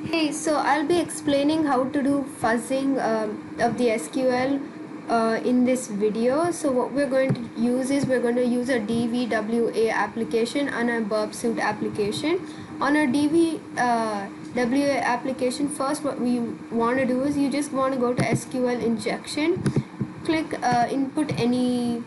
Hey, so I'll be explaining how to do fuzzing of the SQL in this video. So what we're going to use is we're going to use a DVWA application and a burp suit application. On a DVWA application, first what we want to do is you just want to go to SQL injection, click input any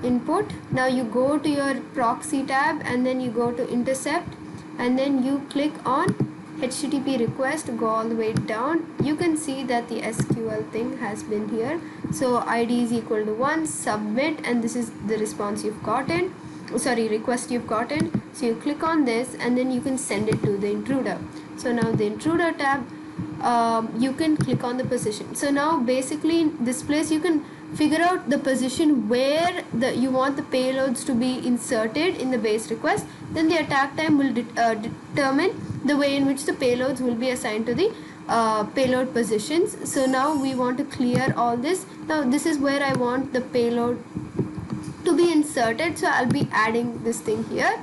input. Now you go to your proxy tab and then you go to intercept and then you click on HTTP request, go all the way down. You can see that the SQL thing has been here. So ID is equal to 1, submit, and this is the response you've gotten, request you've gotten. So you click on this and then you can send it to the intruder. So now the intruder tab, you can click on the position. So now basically in this place you can figure out the position where you want the payloads to be inserted in the base request. Then the attack time will determine the way in which the payloads will be assigned to the payload positions. So now we want to clear all this. Now this is where I want the payload to be inserted, so I'll be adding this thing here.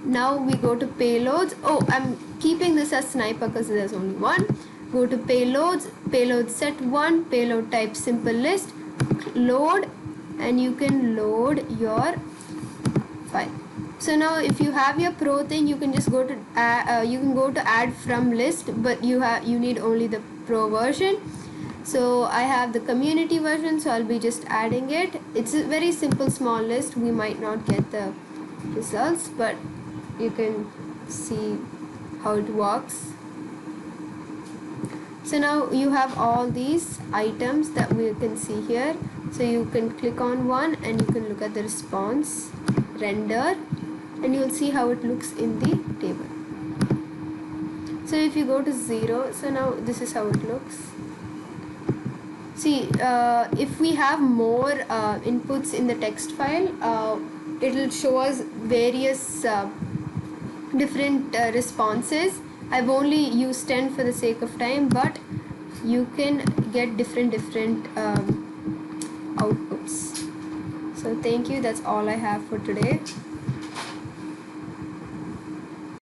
Now we go to payloads. Oh, I'm keeping this as sniper because there's only one. Go to payloads, payload set 1, payload type simple list, load, and you can load your file. So now if you have your pro thing, you can just go to add from list, but you need only the pro version. So I have the community version, so I'll be just adding it. It's a very simple small list. We might not get the results, but you can see how it works. So now you have all these items that we can see here. So you can click on one and you can look at the response, render, and you'll see how it looks in the table. So if you go to 0, so now this is how it looks. See, if we have more inputs in the text file, it will show us various different responses. I've only used 10 for the sake of time, but you can get different outputs. So thank you, that's all I have for today.